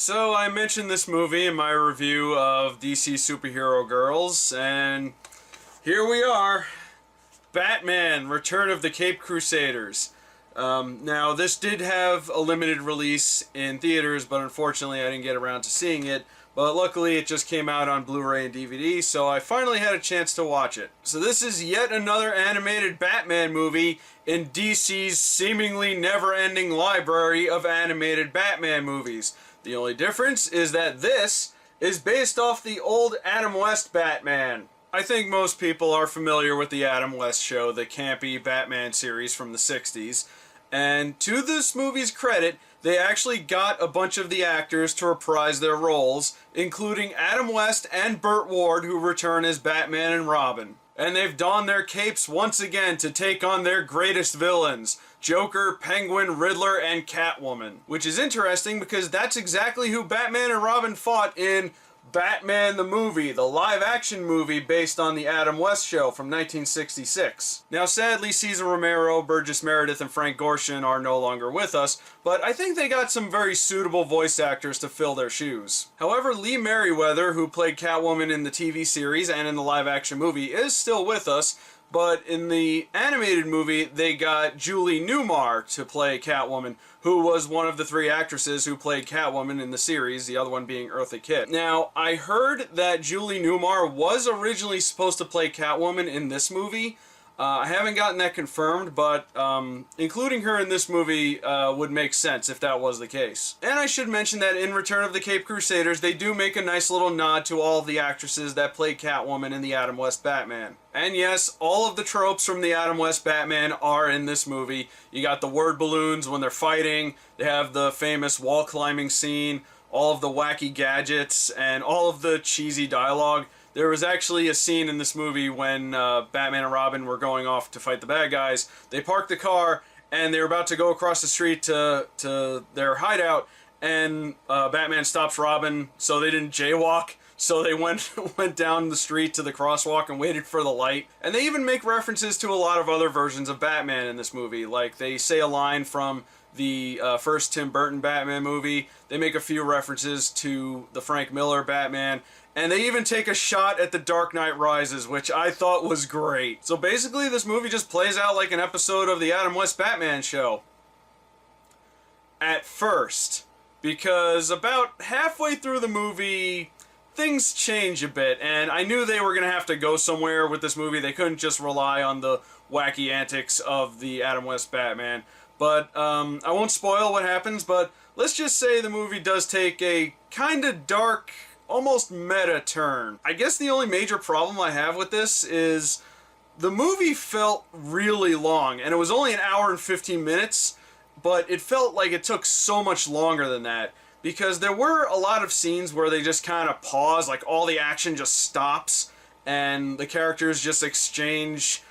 So I mentioned this movie in my review of DC Superhero Girls, and here we are. Batman, Return of the Caped Crusaders. Now, this did have a limited release in theaters, but unfortunately I didn't get around to seeing it. But luckily it just came out on Blu-ray and DVD, so I finally had a chance to watch it. So this is yet another animated Batman movie in DC's seemingly never-ending library of animated Batman movies. The only difference is that this is based off the old Adam West Batman. I think most people are familiar with the Adam West show, the campy Batman series from the 60s. And to this movie's credit, they actually got a bunch of the actors to reprise their roles, including Adam West and Burt Ward, who return as Batman and Robin. And they've donned their capes once again to take on their greatest villains, Joker, Penguin, Riddler, and Catwoman. Which is interesting because that's exactly who Batman and Robin fought in Batman the movie, the live-action movie based on the Adam West show from 1966. Now sadly, Cesar Romero, Burgess Meredith, and Frank Gorshin are no longer with us, but I think they got some very suitable voice actors to fill their shoes. However, Lee Merriweather, who played Catwoman in the TV series and in the live-action movie, is still with us, but in the animated movie, they got Julie Newmar to play Catwoman, who was one of the three actresses who played Catwoman in the series, the other one being Eartha Kitt. Now, I heard that Julie Newmar was originally supposed to play Catwoman in this movie. I haven't gotten that confirmed, but including her in this movie would make sense if that was the case. And I should mention that in Return of the Caped Crusaders, they do make a nice little nod to all of the actresses that played Catwoman in the Adam West Batman. And yes, all of the tropes from the Adam West Batman are in this movie. You got the word balloons when they're fighting, they have the famous wall climbing scene, all of the wacky gadgets, and all of the cheesy dialogue. There was actually a scene in this movie when Batman and Robin were going off to fight the bad guys. They parked the car and they were about to go across the street to their hideout, and Batman stops Robin so they didn't jaywalk. So they went down the street to the crosswalk and waited for the light. And they even make references to a lot of other versions of Batman in this movie. Like, they say a line from the first Tim Burton Batman movie. They make a few references to the Frank Miller Batman. And they even take a shot at The Dark Knight Rises, which I thought was great. So basically, this movie just plays out like an episode of the Adam West Batman show. At first. Because about halfway through the movie, things change a bit, and I knew they were going to have to go somewhere with this movie. They couldn't just rely on the wacky antics of the Adam West Batman. But I won't spoil what happens, but let's just say the movie does take a kind of dark, almost meta turn. I guess the only major problem I have with this is the movie felt really long, and it was only an hour and 15 minutes, but it felt like it took so much longer than that. Because there were a lot of scenes where they just kind of pause, like all the action just stops, and the characters just exchange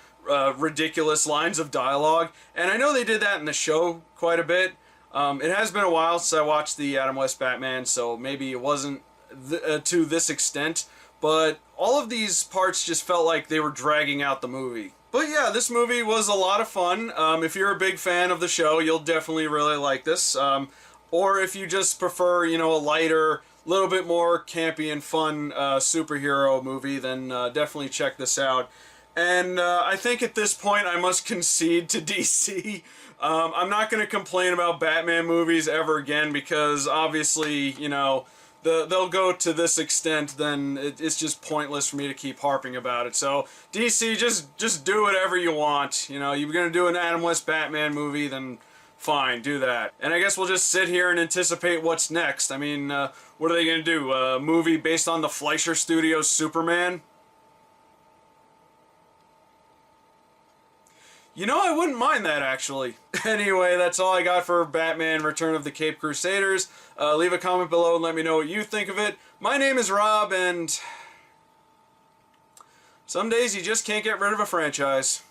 ridiculous lines of dialogue. And I know they did that in the show quite a bit. It has been a while since I watched the Adam West Batman, so maybe it wasn't to this extent. But all of these parts just felt like they were dragging out the movie. But yeah, this movie was a lot of fun. If you're a big fan of the show, you'll definitely really like this. Or if you just prefer, you know, a lighter, little bit more campy and fun superhero movie, then definitely check this out. And I think at this point I must concede to DC. I'm not going to complain about Batman movies ever again because obviously, you know, they'll go to this extent, then it's just pointless for me to keep harping about it. So DC, just do whatever you want. You know, you're going to do an Adam West Batman movie, then fine, do that. And I guess we'll just sit here and anticipate what's next. I mean, what are they going to do? A movie based on the Fleischer Studios' Superman? You know, I wouldn't mind that, actually. Anyway, that's all I got for Batman Return of the Caped Crusaders. Leave a comment below and let me know what you think of it. My name is Rob, and some days you just can't get rid of a franchise.